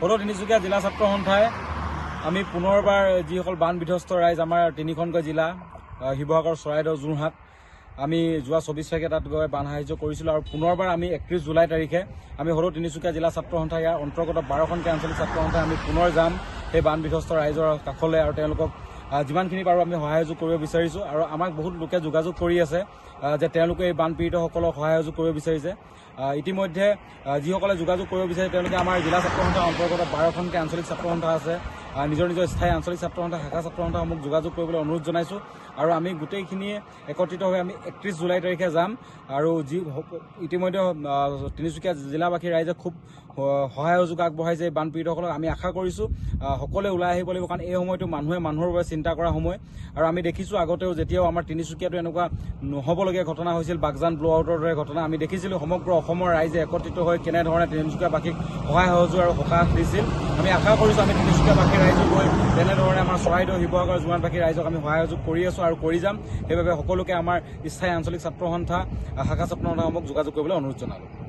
সদৌ তিনিচুকীয়া জিলা ছাত্ৰ সন্থাই আমি পুনৰবাৰ যিসকল বান বিধ্বস্ত ৰাইজ আমাৰ তিনিখনকৈ জিলা শিৱসাগৰ, চৰাইদেউ, যোৰহাট আমি যোৱা 24 তাৰিখে তাত গৈ বান সাহায্য কৰিছিলোঁ আৰু পুনৰবাৰ আমি 31 জুলাই তাৰিখে আমি সদৌ তিনিচুকীয়া জিলা ছাত্ৰ সন্থা ইয়াৰ অন্তৰ্গত 12খনকৈ আঞ্চলিক ছাত্ৰ সন্থাই আমি পুনৰ যাম সেই বান বিধ্বস্ত ৰাইজৰ কাষলৈ আৰু তেওঁলোকক যিমানখিনি পাৰোঁ আমি সহায় সহযোগ কৰিব বিচাৰিছোঁ। আৰু আমাক বহুত লোকে যোগাযোগ কৰি আছে যে তেওঁলোকে এই বান পীড়িতসকলক সহায় সহযোগ কৰিব বিচাৰিছে। ইতিমধ্যে যিসকলে যোগাযোগ কৰিব বিচাৰে তেওঁলোকে আমাৰ জিলা ছাত্ৰ সন্থাৰ অন্তৰ্গত 12খনকৈ আঞ্চলিক ছাত্ৰ সন্থা আছে, নিজৰ নিজৰ স্থায়ী আঞ্চলিক ছাত্ৰ সন্থা, শাখা ছাত্ৰ সন্থাসমূহক যোগাযোগ কৰিবলৈ অনুৰোধ জনাইছোঁ। আৰু আমি গোটেইখিনিয়ে একত্ৰিত হৈ আমি 31 জুলাই তাৰিখে যাম। আৰু ইতিমধ্যে তিনিচুকীয়া জিলাবাসী ৰাইজে খুব সহায় সহযোগ আগবঢ়াইছে এই বান পীড়িতসকলক। আমি আশা কৰিছোঁ সকলোৱে ওলাই আহিব লাগিব, কাৰণ এই সময়টো মানুহে মানুহৰ বাবে চিন্তা কৰা সময়। আৰু আমি দেখিছোঁ আগতেও যেতিয়াও আমাৰ তিনিচুকীয়াতো এনেকুৱা নহ'বলগীয়া ঘটনা হৈছিল, বাগজান ব্ল' আউটৰ দৰে ঘটনা, আমি দেখিছিলোঁ সমগ্ৰ অসমৰ ৰাইজে একত্ৰিত হৈ কেনেধৰণে তিনিচুকীয়াবাসীক সহায় সহযোগ আৰু সকাহ দিছিল। আমি আশা কৰিছোঁ আমি তিনিচুকীয়াবাসী ৰাইজে গৈ তেনেধৰণে আমাৰ চৰাইদেউ, শিৱসাগৰ, যোৰহাটবাসী ৰাইজক আমি সহায় সহযোগ কৰি আছোঁ আৰু কৰি যাম। সেইবাবে সকলোকে আমাৰ স্থায়ী আঞ্চলিক ছাত্ৰ সন্থা, শাখা ছাত্ৰ সন্থাসমূহক যোগাযোগ কৰিবলৈ অনুৰোধ জনালোঁ।